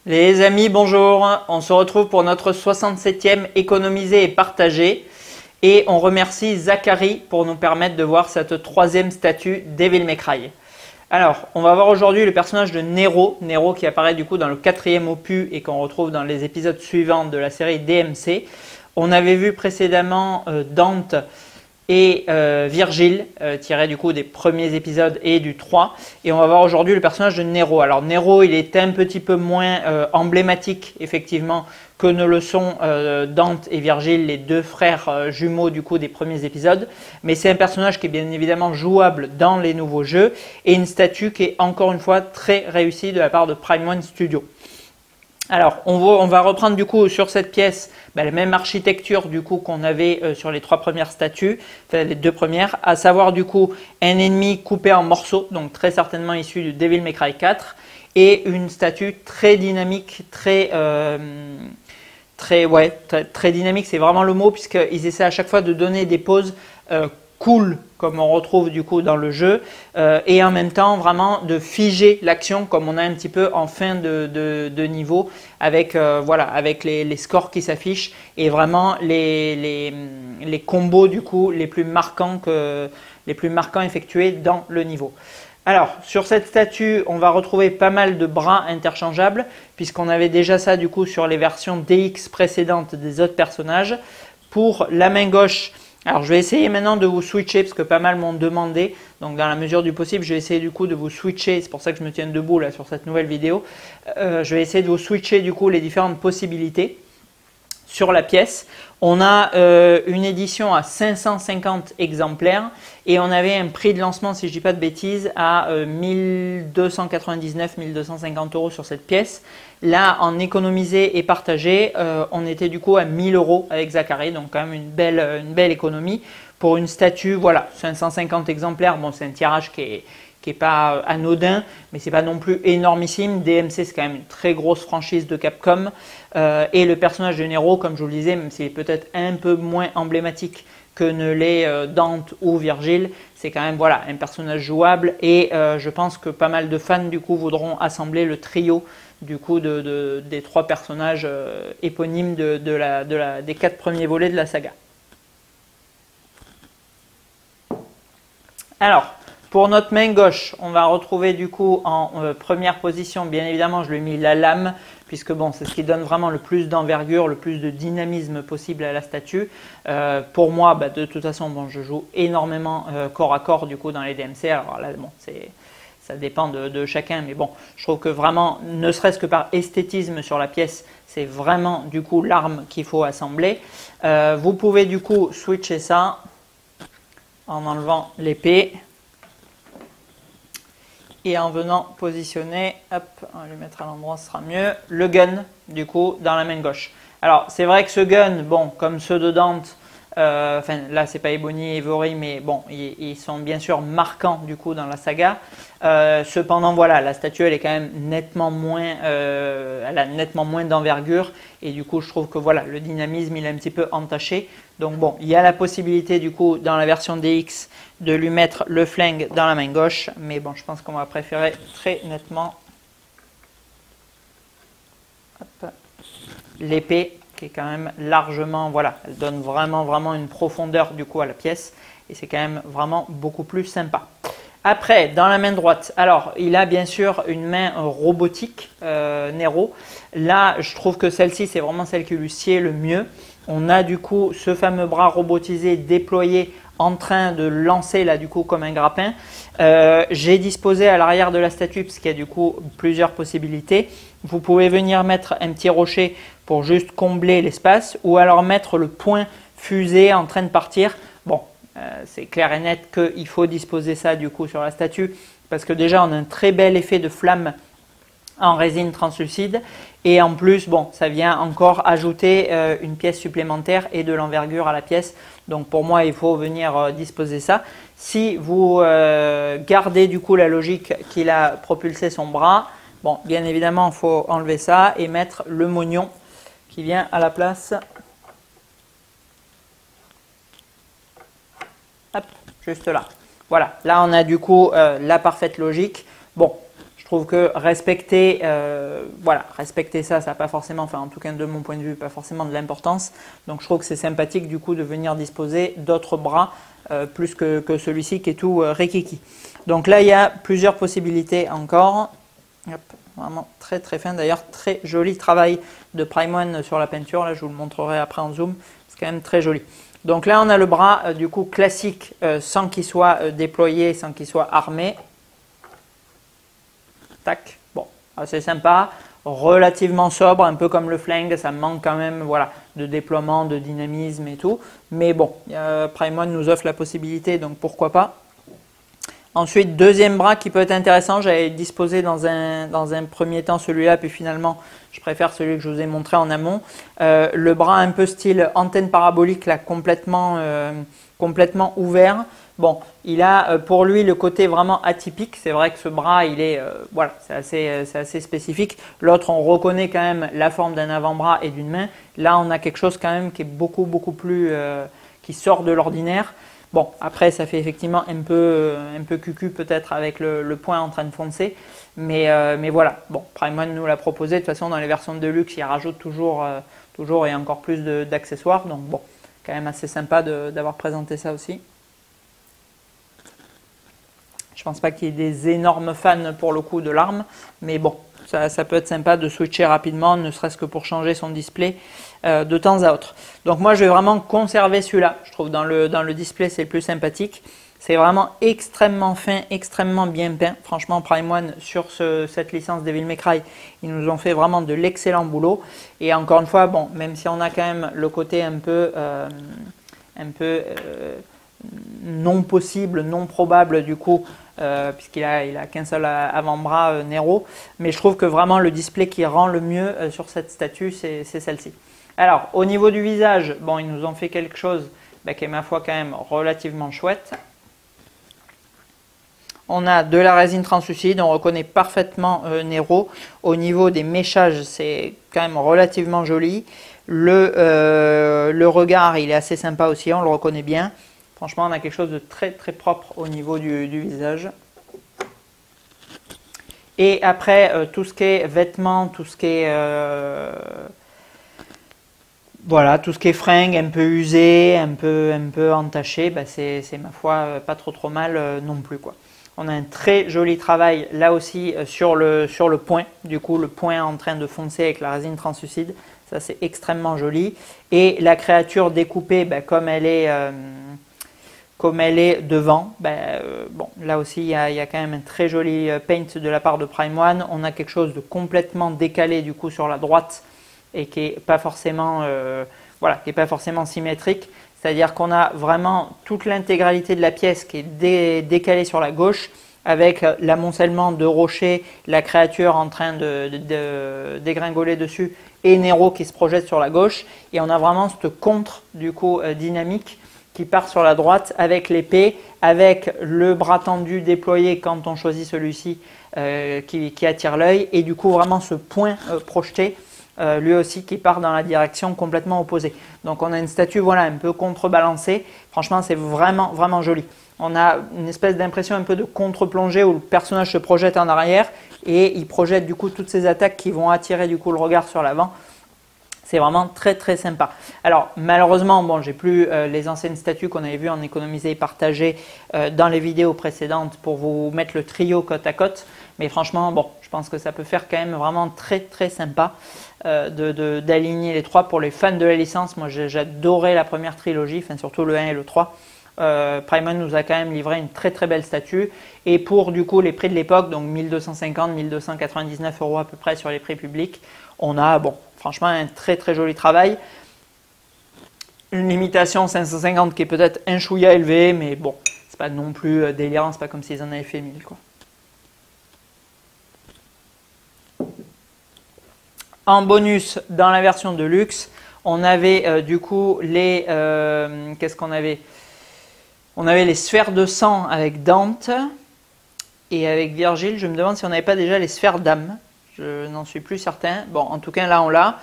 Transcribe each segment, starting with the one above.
Les amis, bonjour. On se retrouve pour notre 67e économiser et partager. Et on remercie Zachary pour nous permettre de voir cette troisième statue Devil May Cry. Alors, on va voir aujourd'hui le personnage de Nero. Nero qui apparaît du coup dans le 4e opus et qu'on retrouve dans les épisodes suivants de la série DMC. On avait vu précédemment Dante et Virgile, tiré du coup des premiers épisodes et du 3. Et on va voir aujourd'hui le personnage de Nero. Alors Nero, il est un petit peu moins emblématique effectivement que ne le sont Dante et Virgile, les deux frères jumeaux du coup des premiers épisodes. Mais c'est un personnage qui est bien évidemment jouable dans les nouveaux jeux et une statue qui est encore une fois très réussie de la part de Prime One Studio. Alors, on va reprendre du coup sur cette pièce la même architecture du coup qu'on avait sur les trois premières statues, enfin les deux premières, à savoir du coup un ennemi coupé en morceaux, donc très certainement issu du Devil May Cry 4, et une statue très dynamique, très dynamique, c'est vraiment le mot, puisqu'ils essaient à chaque fois de donner des poses cool, comme on retrouve du coup dans le jeu, et en même temps vraiment de figer l'action comme on a un petit peu en fin de niveau avec, avec les scores qui s'affichent et vraiment les combos du coup les plus marquants effectués dans le niveau. Alors, sur cette statue, on va retrouver pas mal de bras interchangeables puisqu'on avait déjà ça du coup sur les versions DX précédentes des autres personnages. Pour la main gauche, alors je vais essayer maintenant de vous switcher parce que pas mal m'ont demandé, donc dans la mesure du possible je vais essayer du coup de vous switcher, c'est pour ça que je me tiens debout là sur cette nouvelle vidéo, je vais essayer de vous switcher du coup les différentes possibilités sur la pièce. On a une édition à 550 exemplaires et on avait un prix de lancement, si je ne dis pas de bêtises, à 1299, 1250 € sur cette pièce. Là, en économisé et partagé, on était du coup à 1000 € avec Zachary, donc quand même une belle économie. Pour une statue, voilà, 550 exemplaires, bon c'est un tirage qui est pas anodin, mais c'est pas non plus énormissime. DMC, c'est quand même une très grosse franchise de Capcom. Et le personnage de Nero, comme je vous le disais, même s'il est peut-être un peu moins emblématique que ne l'est Dante ou Virgile, c'est quand même voilà, un personnage jouable. Et je pense que pas mal de fans du coup voudront assembler le trio du coup des trois personnages éponymes des 4 premiers volets de la saga. Alors, pour notre main gauche, on va retrouver du coup en première position, bien évidemment, je lui ai mis la lame, puisque bon, c'est ce qui donne vraiment le plus d'envergure, le plus de dynamisme possible à la statue. Pour moi, de toute façon, bon, je joue énormément corps à corps du coup dans les DMC. Alors là, bon, ça dépend de chacun, mais bon, je trouve que vraiment, ne serait-ce que par esthétisme sur la pièce, c'est vraiment du coup l'arme qu'il faut assembler. Vous pouvez du coup switcher ça en enlevant l'épée. Et en venant positionner, hop, on va le mettre à l'endroit, ce sera mieux, le gun du coup dans la main gauche. Alors c'est vrai que ce gun, bon, comme ceux de Dante, enfin là c'est pas Ebony et Ivory, mais bon, ils sont bien sûr marquants du coup dans la saga. Cependant voilà, la statue elle est quand même nettement moins, elle a nettement moins d'envergure et du coup je trouve que voilà, le dynamisme il est un petit peu entaché. Donc bon, il y a la possibilité du coup dans la version DX de lui mettre le flingue dans la main gauche, mais bon je pense qu'on va préférer très nettement l'épée qui est quand même largement, voilà, elle donne vraiment une profondeur du coup à la pièce et c'est quand même vraiment beaucoup plus sympa. Après, dans la main droite, alors il a bien sûr une main robotique, Nero. Là, je trouve que celle-ci, c'est vraiment celle qui lui sied le mieux. On a du coup ce fameux bras robotisé déployé en train de lancer là du coup comme un grappin. J'ai disposé à l'arrière de la statue parce qu'il y a du coup plusieurs possibilités. Vous pouvez venir mettre un petit rocher pour juste combler l'espace ou alors mettre le point fusée en train de partir. Bon, c'est clair et net qu'il faut disposer ça du coup sur la statue parce que déjà on a un très bel effet de flamme en résine translucide et en plus bon ça vient encore ajouter une pièce supplémentaire et de l'envergure à la pièce, donc pour moi il faut venir disposer ça. Si vous gardez du coup la logique qu'il a propulsé son bras, bon bien évidemment il faut enlever ça et mettre le mognon qui vient à la place. Hop, juste là. Voilà, là on a du coup la parfaite logique. Bon, je trouve que respecter, voilà, respecter ça n'a pas forcément, enfin en tout cas de mon point de vue, pas forcément de l'importance. Donc je trouve que c'est sympathique du coup de venir disposer d'autres bras plus que celui-ci qui est tout rikiki. Donc là il y a plusieurs possibilités encore. Hop, vraiment très très fin, d'ailleurs très joli travail de Prime One sur la peinture, là je vous le montrerai après en zoom, c'est quand même très joli. Donc là on a le bras du coup classique sans qu'il soit déployé, sans qu'il soit armé. Tac, bon, assez sympa, relativement sobre, un peu comme le flingue, ça manque quand même voilà, de déploiement, de dynamisme et tout. Mais bon, Prime One nous offre la possibilité, donc pourquoi pas. Ensuite, deuxième bras qui peut être intéressant, j'avais disposé dans un premier temps celui-là, puis finalement je préfère celui que je vous ai montré en amont. Le bras un peu style antenne parabolique, là, complètement ouvert. Bon, il a pour lui le côté vraiment atypique. C'est vrai que ce bras, il est, voilà, c'est assez spécifique. L'autre, on reconnaît quand même la forme d'un avant-bras et d'une main. Là, on a quelque chose quand même qui est beaucoup plus, qui sort de l'ordinaire. Bon, après, ça fait effectivement un peu cucu peut-être avec le point en train de foncer. Mais voilà, bon, Prime One nous l'a proposé. De toute façon, dans les versions de luxe, il rajoute toujours et encore plus d'accessoires. Donc bon, quand même assez sympa d'avoir présenté ça aussi. Je pense pas qu'il y ait des énormes fans pour le coup de l'arme, mais bon, ça peut être sympa de switcher rapidement, ne serait-ce que pour changer son display de temps à autre. Donc moi, je vais vraiment conserver celui-là. Je trouve dans le display, c'est le plus sympathique. C'est vraiment extrêmement fin, extrêmement bien peint. Franchement, Prime One, sur cette licence Devil May Cry, ils nous ont fait vraiment de l'excellent boulot. Et encore une fois, bon, même si on a quand même le côté un peu non possible, non probable du coup, puisqu'il a qu'un seul avant-bras Nero, mais je trouve que vraiment le display qui rend le mieux sur cette statue, c'est celle-ci. Alors au niveau du visage, bon, ils nous ont fait quelque chose qui est ma foi quand même relativement chouette. On a de la résine translucide, on reconnaît parfaitement Nero. Au niveau des méchages, c'est quand même relativement joli. Le regard, il est assez sympa aussi, on le reconnaît bien. Franchement, on a quelque chose de très très propre au niveau du visage. Et après, tout ce qui est vêtements, tout ce qui est voilà, tout ce qui est fringues un peu usées, un peu entachées, c'est ma foi pas trop mal non plus quoi. On a un très joli travail là aussi sur le point. Du coup, le point en train de foncer avec la résine translucide, ça c'est extrêmement joli. Et la créature découpée, comme elle est devant, bon, là aussi il y a quand même un très joli paint de la part de Prime One. On a quelque chose de complètement décalé du coup sur la droite et qui n'est pas forcément voilà, qui est pas forcément symétrique. C'est-à-dire qu'on a vraiment toute l'intégralité de la pièce qui est décalée sur la gauche avec l'amoncellement de rochers, la créature en train de dégringoler dessus et Nero qui se projette sur la gauche. Et on a vraiment cette contre du coup dynamique qui part sur la droite avec l'épée, avec le bras tendu déployé quand on choisit celui-ci qui attire l'œil, et du coup vraiment ce point projeté, lui aussi qui part dans la direction complètement opposée. Donc on a une statue voilà, un peu contrebalancée, franchement c'est vraiment joli. On a une espèce d'impression un peu de contre-plongée où le personnage se projette en arrière et il projette du coup toutes ces attaques qui vont attirer du coup le regard sur l'avant. C'est vraiment très sympa. Alors malheureusement, bon, j'ai plus les anciennes statues qu'on avait vues en économisé et partagé dans les vidéos précédentes pour vous mettre le trio côte à côte. Mais franchement, bon, je pense que ça peut faire quand même vraiment très sympa d'aligner les trois pour les fans de la licence. Moi, j'adorais la première trilogie, enfin surtout le 1 et le 3. Prime One nous a quand même livré une très belle statue. Et pour du coup les prix de l'époque, donc 1250, 1299 € à peu près sur les prix publics, on a, bon, franchement, un très joli travail. Une limitation 550 qui est peut-être un chouïa élevée, mais bon, c'est pas non plus délirant, c'est pas comme s'ils en avaient fait 1000 quoi. En bonus, dans la version de luxe, on avait du coup les... qu'est-ce qu'on avait? On avait les sphères de sang avec Dante et avec Virgile. Je me demande si on n'avait pas déjà les sphères d'âme. Je n'en suis plus certain. Bon, en tout cas, là, on l'a.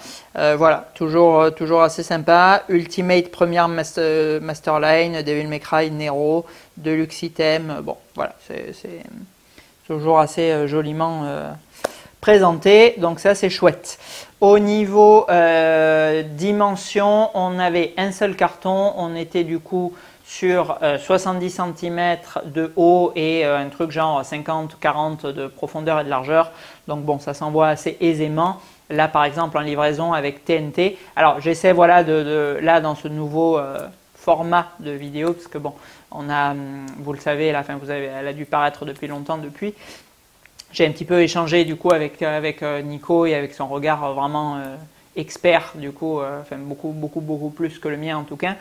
Voilà, toujours assez sympa. Ultimate première Masterline, Devil May Cry, Nero, Deluxe Item. Bon, voilà, toujours assez joliment présenté, donc ça c'est chouette. Au niveau dimension, on avait un seul carton, on était du coup sur 70 cm de haut et un truc genre 50-40 de profondeur et de largeur. Donc bon, ça s'envoie assez aisément. Là par exemple en livraison avec TNT. Alors j'essaie voilà là dans ce nouveau format de vidéo, parce que bon, on a, vous le savez, elle a dû paraître depuis longtemps depuis. J'ai un petit peu échangé du coup avec Nico et avec son regard vraiment expert du coup, enfin beaucoup plus que le mien en tout cas,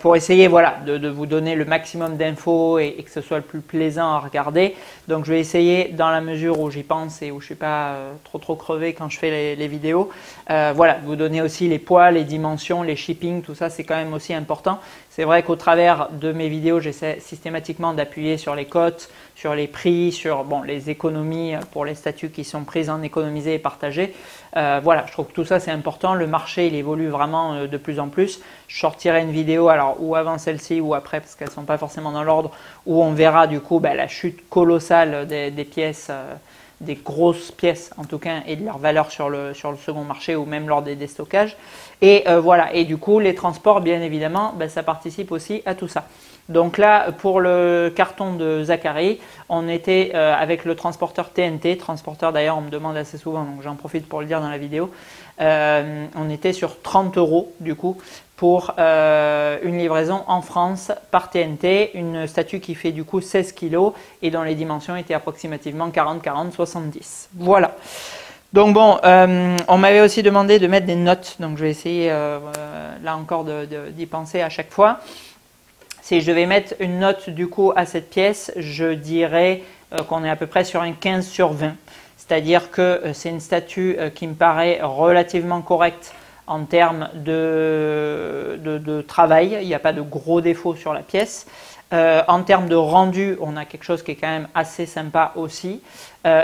pour essayer voilà de vous donner le maximum d'infos et que ce soit le plus plaisant à regarder. Donc je vais essayer dans la mesure où j'y pense et où je suis pas trop crevé quand je fais les vidéos, voilà, de vous donner aussi les poids, les dimensions, les shipping, tout ça c'est quand même aussi important. C'est vrai qu'au travers de mes vidéos, j'essaie systématiquement d'appuyer sur les cotes, sur les prix, sur bon, les économies pour les statuts qui sont prises en économisé et partagé. Voilà, je trouve que tout ça c'est important. Le marché il évolue vraiment de plus en plus. Je sortirai une vidéo, alors ou avant celle-ci ou après, parce qu'elles ne sont pas forcément dans l'ordre, où on verra du coup la chute colossale des pièces, des grosses pièces en tout cas, et de leur valeur sur le second marché ou même lors des déstockages. Et voilà, et du coup les transports bien évidemment, ça participe aussi à tout ça. Donc là pour le carton de Zachary, on était avec le transporteur TNT, transporteur d'ailleurs on me demande assez souvent, donc j'en profite pour le dire dans la vidéo. On était sur 30 € du coup pour une livraison en France par TNT, une statue qui fait du coup 16 kg et dont les dimensions étaient approximativement 40-40-70. Voilà. Donc bon, on m'avait aussi demandé de mettre des notes, donc je vais essayer là encore d'y penser à chaque fois. Si je devais mettre une note du coup à cette pièce, je dirais qu'on est à peu près sur un 15 sur 20. C'est-à-dire que c'est une statue qui me paraît relativement correcte en termes de travail. Il n'y a pas de gros défauts sur la pièce. En termes de rendu, on a quelque chose qui est quand même assez sympa aussi.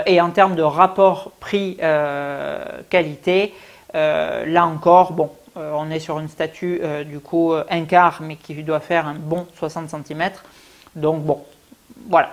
Et en termes de rapport prix-qualité, là encore, bon, on est sur une statue du coup un quart, mais qui doit faire un bon 60 cm. Donc bon, voilà,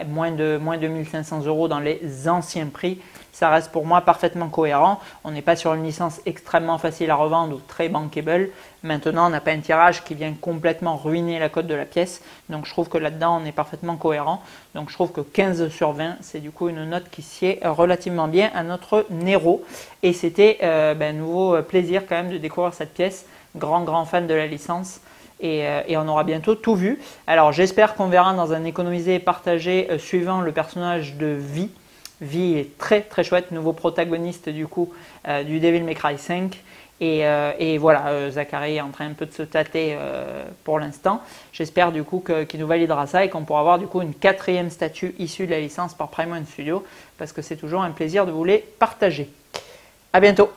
moins de 1500 € dans les anciens prix, ça reste pour moi parfaitement cohérent. On n'est pas sur une licence extrêmement facile à revendre ou très bankable. Maintenant, on n'a pas un tirage qui vient complètement ruiner la cote de la pièce. Donc je trouve que là-dedans, on est parfaitement cohérent. Donc je trouve que 15 sur 20, c'est du coup une note qui sied relativement bien à notre Nero. Et c'était un nouveau plaisir quand même de découvrir cette pièce. Grand fan de la licence. Et on aura bientôt tout vu. Alors j'espère qu'on verra dans un économisé et partagé suivant le personnage de Vi. Vi est très chouette, nouveau protagoniste du coup du Devil May Cry 5. Et voilà, Zachary est en train un peu de se tâter pour l'instant. J'espère du coup qu'il nous validera ça et qu'on pourra avoir du coup une 4e statue issue de la licence par Prime One Studio, parce que c'est toujours un plaisir de vous les partager. À bientôt.